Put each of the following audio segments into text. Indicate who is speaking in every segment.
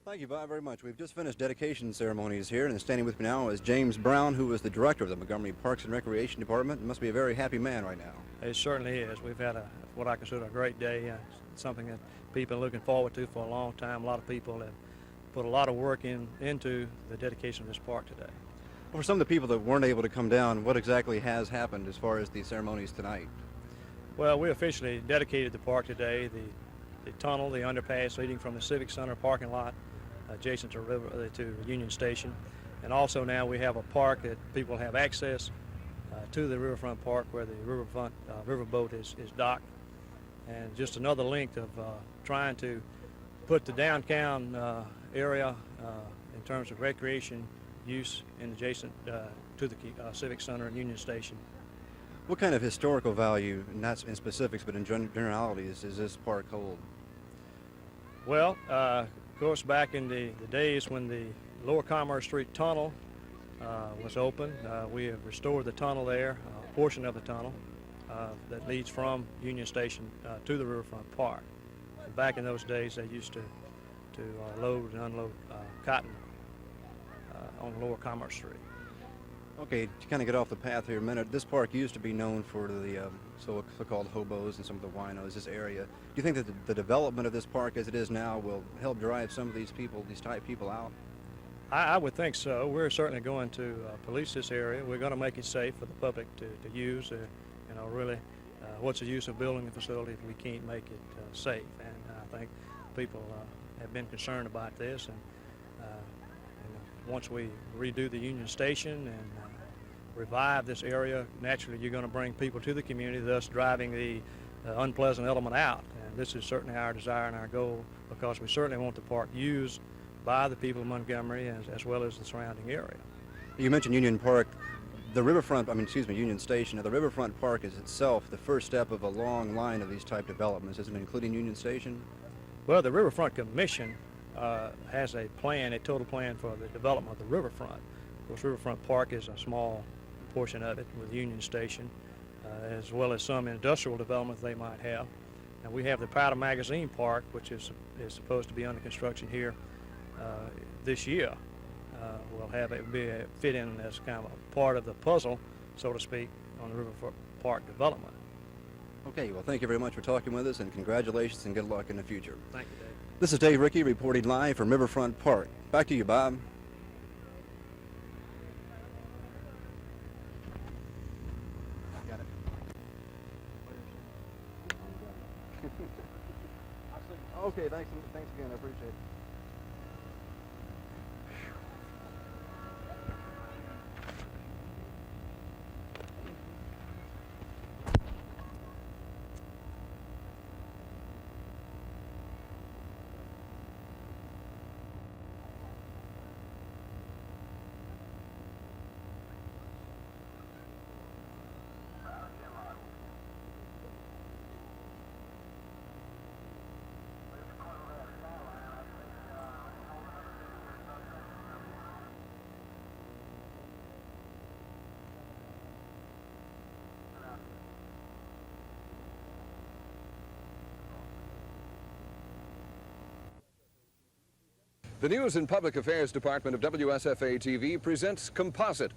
Speaker 1: Thank you, Bob, very much. We've just finished dedication ceremonies here, and standing with me now is James Brown, who is the director of the Montgomery Parks and Recreation Department. He must be a very happy man right now.
Speaker 2: It certainly is. We've had what I consider a great day, something that people are looking forward to for a long time. A lot of people have put a lot of work into the dedication of this park today.
Speaker 1: Well, for some of the people that weren't able to come down, what exactly has happened as far as the ceremonies tonight?
Speaker 2: Well, we officially dedicated the park today, the tunnel, the underpass leading from the Civic Center parking lot adjacent to Union Station. And also now we have a park that people have access to the riverfront park where the riverboat is docked. And just another link of trying to put the downtown area in terms of recreation use in adjacent to the Civic Center and Union Station.
Speaker 1: What kind of historical value, not in specifics but in generalities, does this park hold?
Speaker 2: Well, of course, back in the days when the Lower Commerce Street tunnel was open, we have restored the tunnel there, a portion of the tunnel that leads from Union Station to the riverfront park. And back in those days, they used to load and unload cotton on Lower Commerce Street.
Speaker 1: Okay, to kind of get off the path here a minute, this park used to be known for the so-called hobos and some of the winos, this area. Do you think that the development of this park as it is now will help drive some of these type people out?
Speaker 2: I would think so. We're certainly going to police this area. We're going to make it safe for the public to use. Really, what's the use of building a facility if we can't make it safe? And I think people have been concerned about this. And once we redo the Union Station and revive this area, naturally you're going to bring people to the community, thus driving the unpleasant element out. And this is certainly our desire and our goal, because we certainly want the park used by the people of Montgomery as well as the surrounding area.
Speaker 1: You mentioned Union Park. Union Station. Now, the riverfront park is itself the first step of a long line of these type developments, isn't it, including Union Station?
Speaker 2: Well, the Riverfront Commission has a total plan for the development of the riverfront. Of course, Riverfront Park is a small portion of it with Union Station, as well as some industrial development they might have. And we have the Powder Magazine Park, which is supposed to be under construction here this year. We'll have it fit in as kind of a part of the puzzle, so to speak, on the Riverfront Park development.
Speaker 1: Okay, well, thank you very much for talking with us, and congratulations and good luck in the future.
Speaker 2: Thank you, Dave.
Speaker 1: This is Dave Rickey reporting live from Riverfront Park. Back to you, Bob. Got it. Okay, thanks again. I appreciate it.
Speaker 3: The News and Public Affairs Department of WSFA TV presents Composite,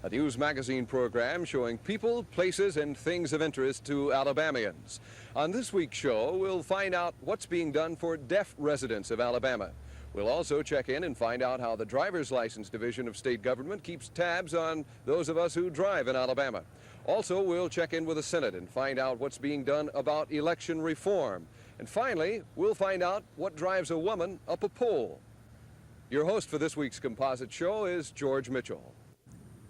Speaker 3: a news magazine program showing people, places, and things of interest to Alabamians. On this week's show, we'll find out what's being done for deaf residents of Alabama. We'll also check in and find out how the Driver's License Division of state government keeps tabs on those of us who drive in Alabama. Also, we'll check in with the Senate and find out what's being done about election reform. And finally, we'll find out what drives a woman up a pole. Your host for this week's Composite Show is George Mitchell.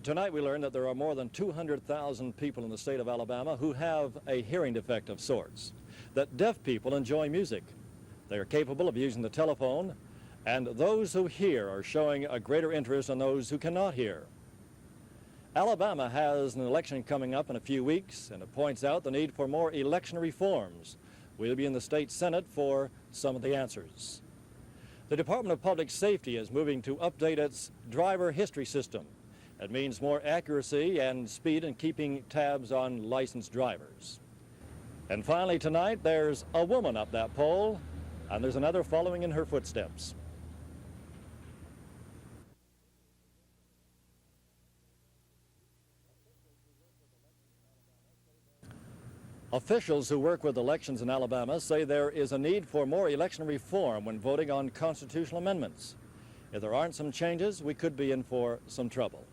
Speaker 4: Tonight we learned that there are more than 200,000 people in the state of Alabama who have a hearing defect of sorts, that deaf people enjoy music. They are capable of using the telephone, and those who hear are showing a greater interest in those who cannot hear. Alabama has an election coming up in a few weeks, and it points out the need for more election reforms. We'll be in the state Senate for some of the answers. The Department of Public Safety is moving to update its driver history system. It means more accuracy and speed in keeping tabs on licensed drivers. And finally tonight, there's a woman up that pole, and there's another following in her footsteps. Officials who work with elections in Alabama say there is a need for more election reform when voting on constitutional amendments. If there aren't some changes, we could be in for some trouble.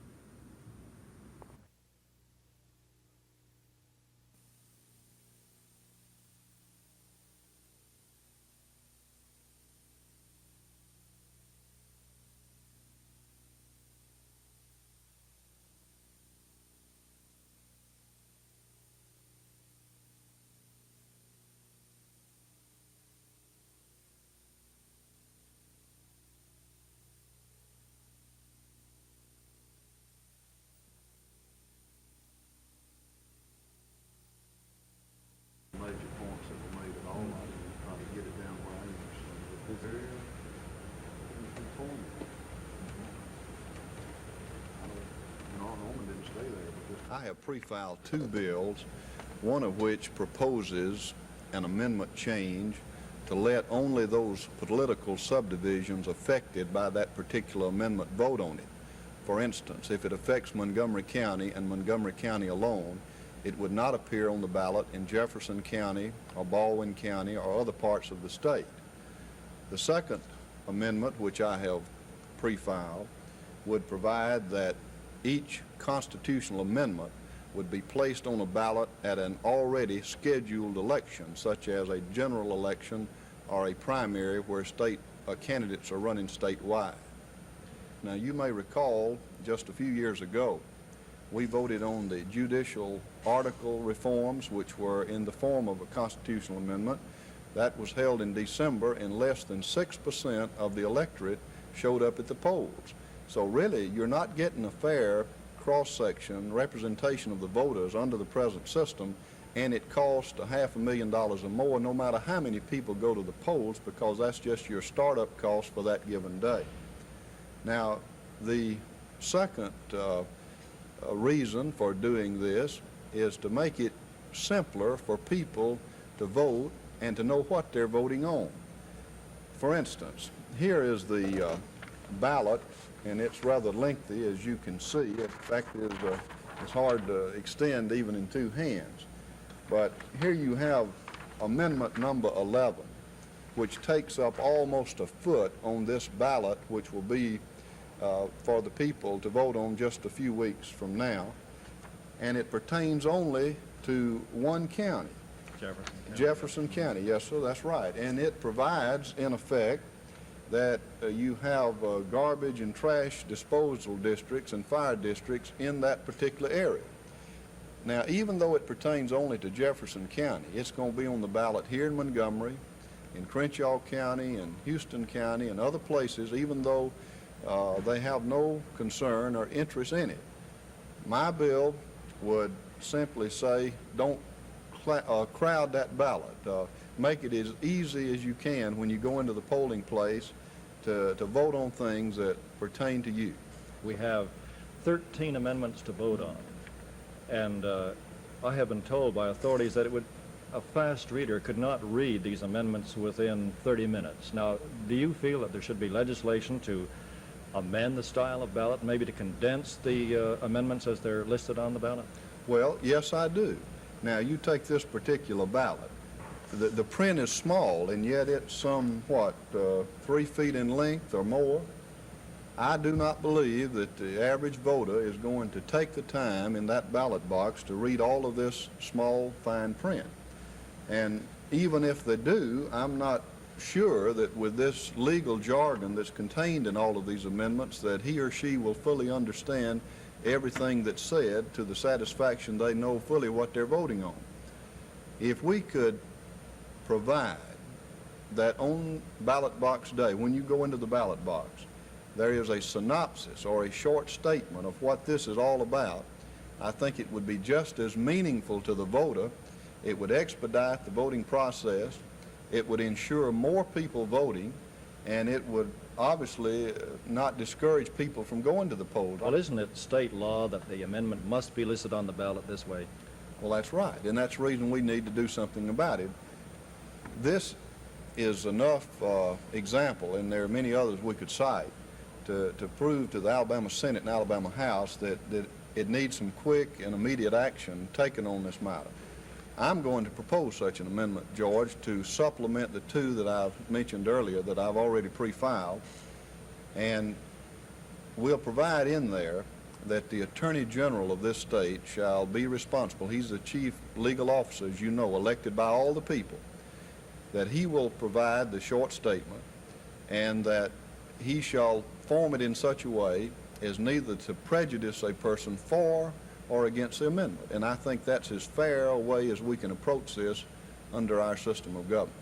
Speaker 5: Major points that were made at all, I didn't try to get it down where I understand it. But this area is informative. Norman didn't stay there, but this. I have pre-filed 2 bills, one of which proposes an amendment change to let only those political subdivisions affected by that particular amendment vote on it. For instance, if it affects Montgomery County and Montgomery County alone, it would not appear on the ballot in Jefferson County or Baldwin County or other parts of the state. The second amendment, which I have pre-filed, would provide that each constitutional amendment would be placed on a ballot at an already scheduled election, such as a general election or a primary where candidates are running statewide. Now, you may recall just a few years ago, we voted on the judicial article reforms, which were in the form of a constitutional amendment. That was held in December, and less than 6% of the electorate showed up at the polls. So really, you're not getting a fair cross-section representation of the voters under the present system, and it costs $500,000 or more no matter how many people go to the polls, because that's just your startup cost for that given day. Now, the second reason for doing this is to make it simpler for people to vote and to know what they're voting on. For instance, here is the ballot, and it's rather lengthy, as you can see. In fact, it's hard to extend even in 2 hands. But here you have amendment number 11, which takes up almost a foot on this ballot, which will be for the people to vote on just a few weeks from now. And it pertains only to one county. Jefferson County, yes, sir, that's right. And it provides, in effect, that you have garbage and trash disposal districts and fire districts in that particular area. Now, even though it pertains only to Jefferson County, it's going to be on the ballot here in Montgomery, in Crenshaw County, and Houston County, and other places, even though they have no concern or interest in it. My bill would simply say, don't crowd that ballot. Make it as easy as you can when you go into the polling place to vote on things that pertain to you.
Speaker 4: We have 13 amendments to vote on, and I have been told by authorities that a fast reader could not read these amendments within 30 minutes. Now, do you feel that there should be legislation to amend the style of ballot, maybe to condense the amendments as they're listed on the ballot?
Speaker 5: Well, yes, I do. Now, you take this particular ballot. The print is small, and yet it's some, 3 feet in length or more. I do not believe that the average voter is going to take the time in that ballot box to read all of this small, fine print. And even if they do, I'm not sure that with this legal jargon that's contained in all of these amendments that he or she will fully understand everything that's said to the satisfaction they know fully what they're voting on. If we could provide that on ballot box day, when you go into the ballot box, there is a synopsis or a short statement of what this is all about, I think it would be just as meaningful to the voter. It would expedite the voting process. It would ensure more people voting, and it would obviously not discourage people from going to the polls.
Speaker 4: Well, isn't it state law that the amendment must be listed on the ballot this way?
Speaker 5: Well, that's right, and that's the reason we need to do something about it. This is enough example, and there are many others we could cite, to prove to the Alabama Senate and Alabama House that it needs some quick and immediate action taken on this matter. I'm going to propose such an amendment, George, to supplement the two that I've mentioned earlier that I've already pre-filed, and we'll provide in there that the Attorney General of this state shall be responsible. He's the chief legal officer, as you know, elected by all the people, that he will provide the short statement and that he shall form it in such a way as neither to prejudice a person for or against the amendment. And I think that's as fair a way as we can approach this under our system of government.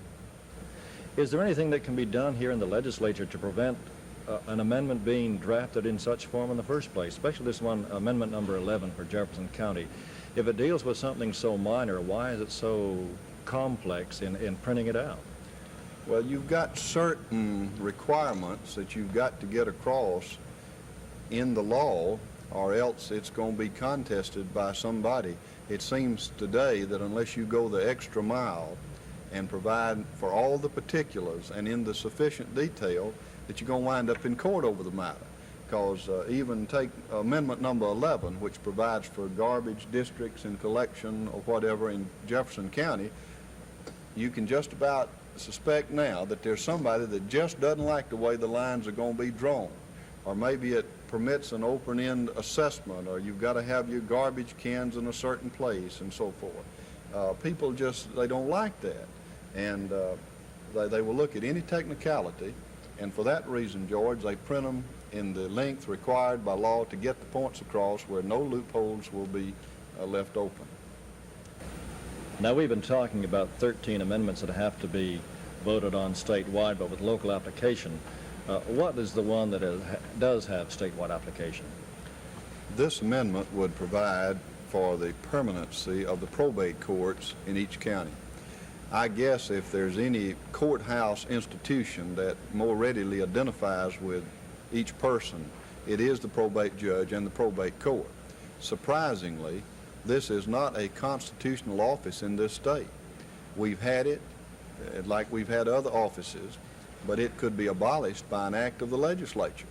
Speaker 4: Is there anything that can be done here in the legislature to prevent an amendment being drafted in such form in the first place, especially this one, amendment number 11 for Jefferson County? If it deals with something so minor, why is it so complex in printing it out?
Speaker 5: Well, you've got certain requirements that you've got to get across in the law, or else it's going to be contested by somebody. It seems today that unless you go the extra mile and provide for all the particulars and in the sufficient detail, that you're going to wind up in court over the matter. Because even take amendment number 11, which provides for garbage districts and collection or whatever in Jefferson County, you can just about suspect now that there's somebody that just doesn't like the way the lines are going to be drawn. Or maybe it permits an open-end assessment, or you've got to have your garbage cans in a certain place and so forth. People just, they don't like that. And they will look at any technicality, and for that reason, George, they print them in the length required by law to get the points across where no loopholes will be left open.
Speaker 4: Now, we've been talking about 13 amendments that have to be voted on statewide, but with local application. What is the one that does have statewide application?
Speaker 5: This amendment would provide for the permanency of the probate courts in each county. I guess if there's any courthouse institution that more readily identifies with each person, it is the probate judge and the probate court. Surprisingly, this is not a constitutional office in this state. We've had it like we've had other offices, but it could be abolished by an act of the legislature.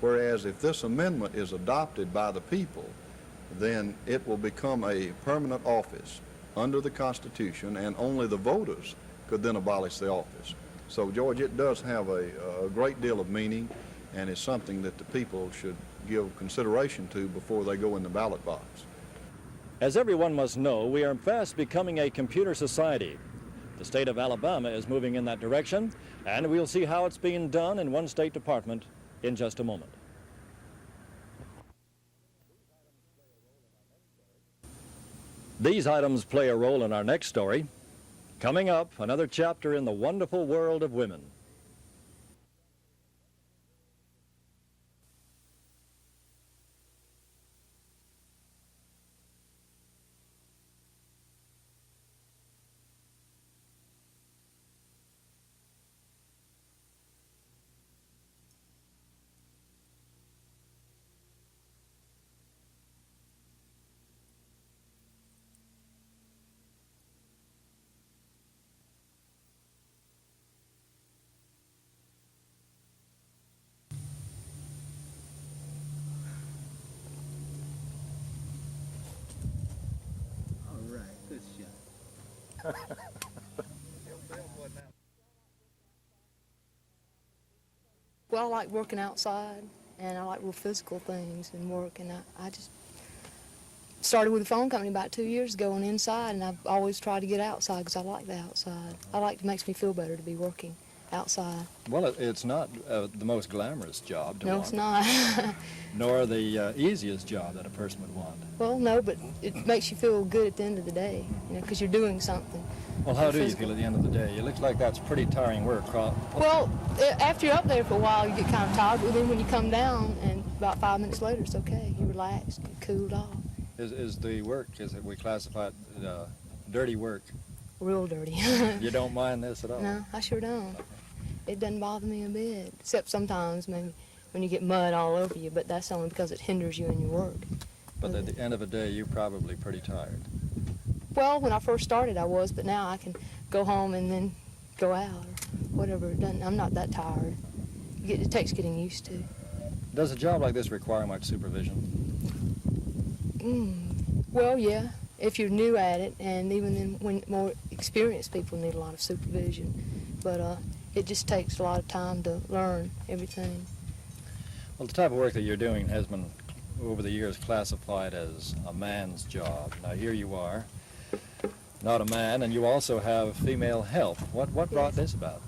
Speaker 5: Whereas if this amendment is adopted by the people, then it will become a permanent office under the Constitution, and only the voters could then abolish the office. So, George, it does have a great deal of meaning, and it's something that the people should give consideration to before they go in the ballot box.
Speaker 4: As everyone must know, we are fast becoming a computer society. The state of Alabama is moving in that direction, and we'll see how it's being done in one state department in just a moment. These items play a role in our next story. Coming up, another chapter in the wonderful world of women.
Speaker 6: Well, I like working outside, and I like real physical things and work, and I just started with a phone company about 2 years ago on inside, and I've always tried to get outside because I like the outside. It makes me feel better to be working outside.
Speaker 4: Well, it's not the most glamorous job to
Speaker 6: No,
Speaker 4: want.
Speaker 6: it's not.
Speaker 4: Nor the easiest job that a person would want.
Speaker 6: Well, no, but it makes you feel good at the end of the day, because you're doing something.
Speaker 4: Well, how do you
Speaker 6: Physical.
Speaker 4: feel at the end of the day? It looks like that's pretty tiring work.
Speaker 6: Well, after you're up there for a while, you get kind of tired, but then when you come down, and about 5 minutes later, it's okay. You relax, you cooled off.
Speaker 4: Is the work, we classify it dirty work?
Speaker 6: Real dirty.
Speaker 4: You don't mind this at all?
Speaker 6: No, I sure don't. It doesn't bother me a bit, except sometimes maybe when you get mud all over you, but that's only because it hinders you in your work.
Speaker 4: But at the end of the day, you're probably pretty tired.
Speaker 6: Well, when I first started, I was, but now I can go home and then go out or whatever. I'm not that tired. It takes getting used to.
Speaker 4: Does a job like this require much supervision?
Speaker 6: Well, yeah. if you're new at it, and even then when more experienced people need a lot of supervision. But it just takes a lot of time to learn everything.
Speaker 4: Well, the type of work that you're doing has been, over the years, classified as a man's job. Now, here you are, not a man, and you also have female help. What brought this about?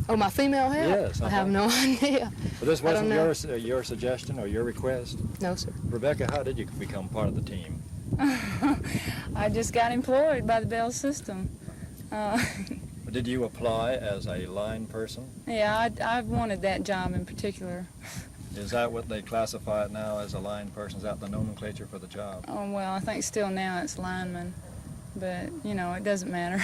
Speaker 6: Oh, my female help?
Speaker 4: Yes.
Speaker 6: I have no idea.
Speaker 4: But this
Speaker 6: I don't
Speaker 4: wasn't your suggestion or your request?
Speaker 6: No, sir.
Speaker 4: Rebecca, how did you become part of the team?
Speaker 7: I just got employed by the Bell system.
Speaker 4: Did you apply as a line person?
Speaker 7: Yeah, I wanted that job in particular.
Speaker 4: Is that what they classify it now, as a line person? Is that the nomenclature for the job?
Speaker 7: Oh, well, I think still now it's lineman, but, you know, it doesn't matter.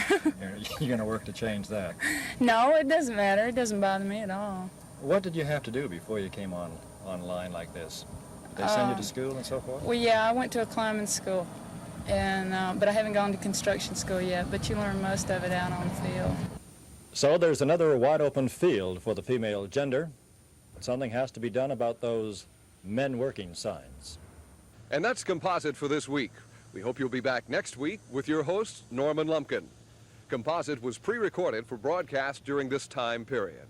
Speaker 4: You're going to work to change that.
Speaker 7: No, it doesn't matter. It doesn't bother me at all.
Speaker 4: What did you have to do before you came online like this? Did they send you to school and so forth?
Speaker 7: Well, yeah, I went to a climbing school, and but I haven't gone to construction school yet, but you learn most of it out on the field. So there's another wide open field for the female gender. But something has to be done about those men working signs.
Speaker 3: And that's Composite for this week. We hope you'll be back next week with your host, Norman Lumpkin. Composite was pre-recorded for broadcast during this time period.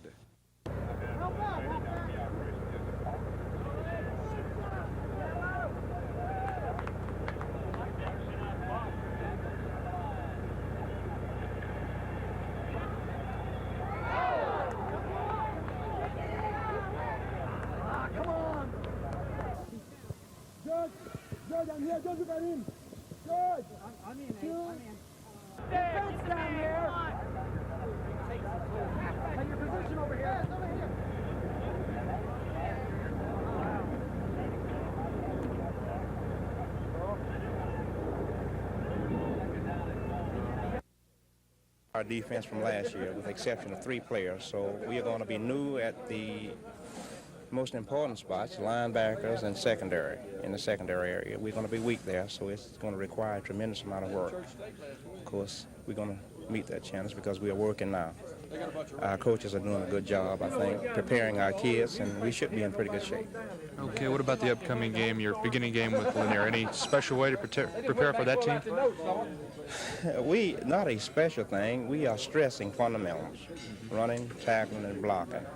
Speaker 8: George, I'm here. George, look at him. George. I'm in. Defense down here. Take your position over here. Yes, over here.
Speaker 9: Our defense from last year, with the exception of 3 players, so we are going to be new at the most important spots, linebackers and secondary. In the secondary area, we're going to be weak there, so it's going to require a tremendous amount of work. Of course, we're going to meet that challenge because we are working now. Our coaches are doing a good job, I think, preparing our kids, and we should be in pretty good shape.
Speaker 10: Okay, what about the upcoming game, your beginning game with Lanier? Any special way to prepare for that team?
Speaker 9: Not a special thing. We are stressing fundamentals, running, tackling, and blocking.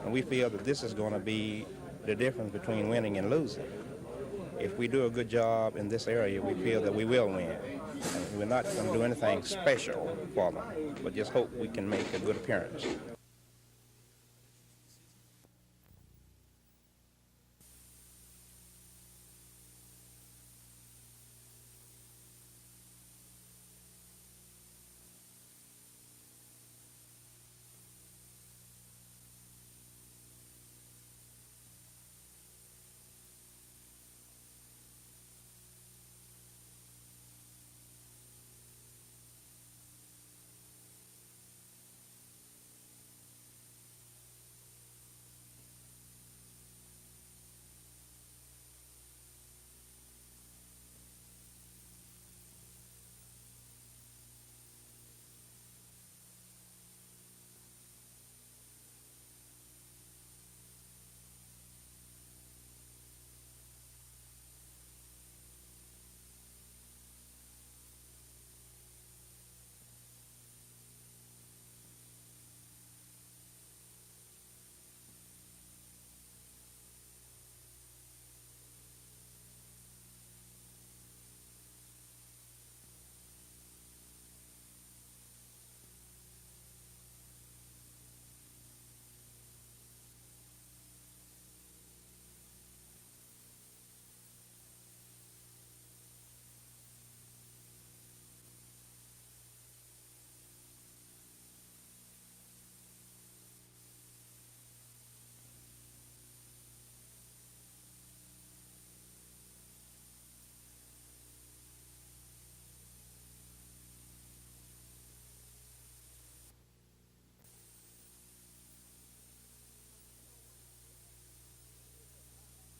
Speaker 9: And we feel that this is going to be the difference between winning and losing. If we do a good job in this area, we feel that we will win. And we're not going to do anything special for them, but just hope we can make a good appearance.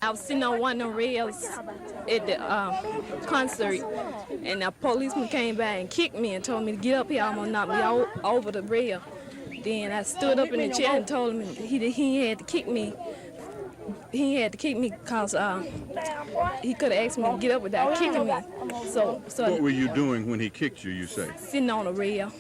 Speaker 11: I was sitting on one of the rails at the concert, and a policeman came by and kicked me and told me to get up here, almost knocked me over the rail. Then I stood up in the chair and told him he had to kick me. He had to kick me because he could have asked me to get up without kicking me. What
Speaker 12: were you doing when he kicked you, you say?
Speaker 11: Sitting on a rail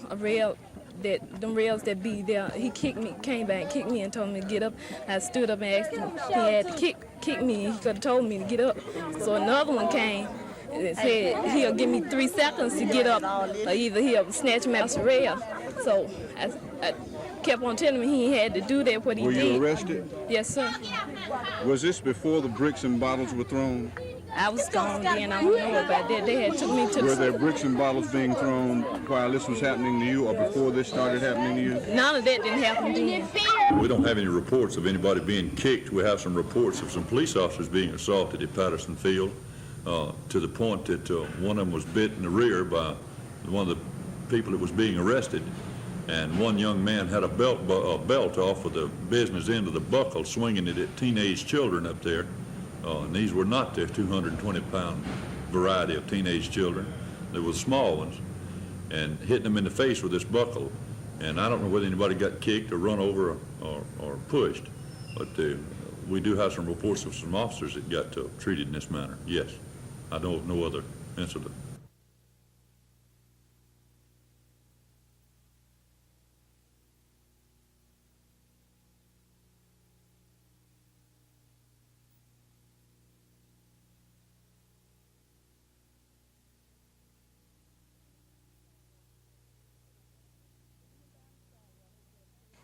Speaker 11: them rails that be there. He kicked me, came back and kicked me and told me to get up. I stood up and asked him, he had to kick me, he could have told me to get up. So another one came and said he'll give me 3 seconds to get up, or either he'll snatch me off the rail. So I kept on telling him he had to do that, what he did.
Speaker 12: Were you arrested?
Speaker 11: Yes, sir.
Speaker 12: Was this before the bricks and bottles were thrown?
Speaker 11: I was gone then, I don't know about that. They had took me to
Speaker 12: Were there bricks and bottles being thrown while this was happening to you or before this started happening to you?
Speaker 11: None of that didn't happen then.
Speaker 13: We don't have any reports of anybody being kicked. We have some reports of some police officers being assaulted at Patterson Field to the point that one of them was bit in the rear by one of the people that was being arrested. And one young man had a belt off of the business end of the buckle, swinging it at teenage children up there. And these were not the 220-pound variety of teenage children. They were small ones, and hitting them in the face with this buckle. And I don't know whether anybody got kicked or run over or pushed, but we do have some reports of some officers that got treated in this manner. Yes, I know of no other incident.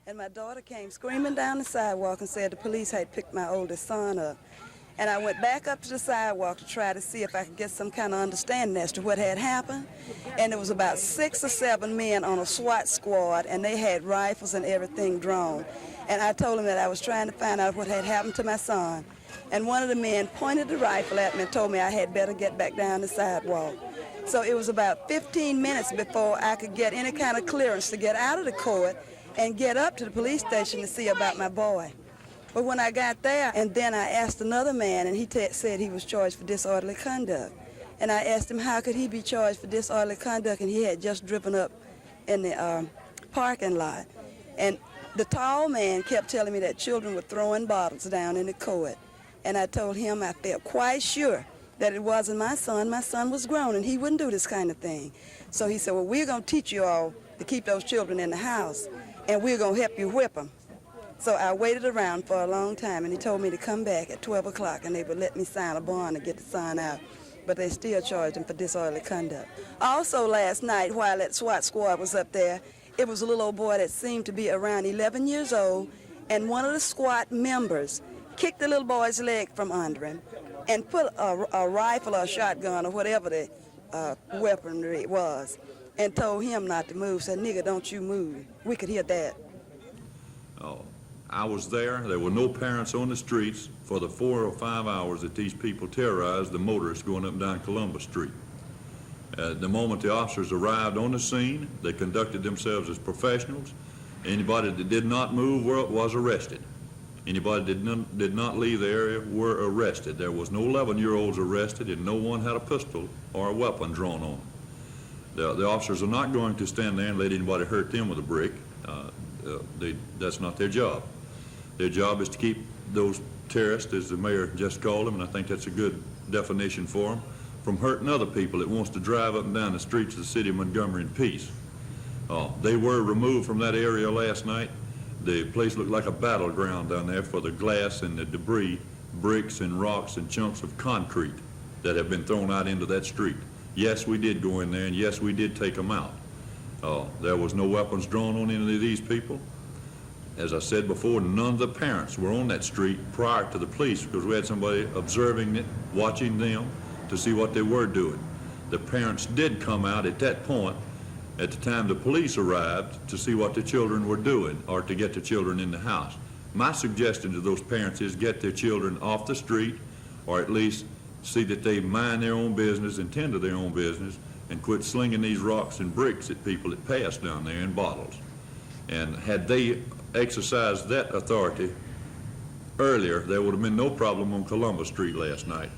Speaker 14: And my daughter came screaming down the sidewalk and said the police had picked my oldest son up. And I went back up to the sidewalk to try to see if I could get some kind of understanding as to what had happened. And it was about 6 or 7 men on a SWAT squad, and they had rifles and everything drawn. And I told them that I was trying to find out what had happened to my son. And one of the men pointed the rifle at me and told me I had better get back down the sidewalk. So it was about 15 minutes before I could get any kind of clearance to get out of the court and get up to the police station to see about my boy. But when I got there, and then I asked another man, and he said he was charged for disorderly conduct. And I asked him how could he be charged for disorderly conduct, and he had just driven up in the parking lot. And the tall man kept telling me that children were throwing bottles down in the court. And I told him I felt quite sure that it wasn't my son. My son was grown, and he wouldn't do this kind of thing. So he said, well, we're going to teach you all to keep those children in the house, and we're going to help you whip them. So I waited around for a long time, and he told me to come back at 12 o'clock, and they would let me sign a bond and get the son out. But they still charged him for disorderly conduct. Also last night, while that SWAT squad was up there, it was a little old boy that seemed to be around 11 years old, and one of the SWAT members kicked the little boy's leg from under him and put a rifle or a shotgun or whatever the weaponry was, and told him not to move. Said, nigga, don't you move. We could hear that.
Speaker 13: Oh, I was there. There were no parents on the streets for the 4 or 5 hours that these people terrorized the motorists going up and down Columbus Street. The moment the officers arrived on the scene, they conducted themselves as professionals. Anybody that did not move was arrested. Anybody that did not leave the area were arrested. There was no 11-year-olds arrested, and no one had a pistol or a weapon drawn on them. The officers are not going to stand there and let anybody hurt them with a brick. That's not their job. Their job is to keep those terrorists, as the mayor just called them, and I think that's a good definition for them, from hurting other people that wants to drive up and down the streets of the city of Montgomery in peace. They were removed from that area last night. The place looked like a battleground down there for the glass and the debris, bricks and rocks and chunks of concrete that have been thrown out into that street. Yes, we did go in there, and yes, we did take them out. There was no weapons drawn on any of these people. As I said before, none of the parents were on that street prior to the police because we had somebody observing it, watching them to see what they were doing. The parents did come out at that point at the time the police arrived to see what the children were doing or to get the children in the house. My suggestion to those parents is get their children off the street, or at least see that they mind their own business and tend to their own business and quit slinging these rocks and bricks at people that pass down there in bottles. And had they exercised that authority earlier, there would have been no problem on Columbus Street last night.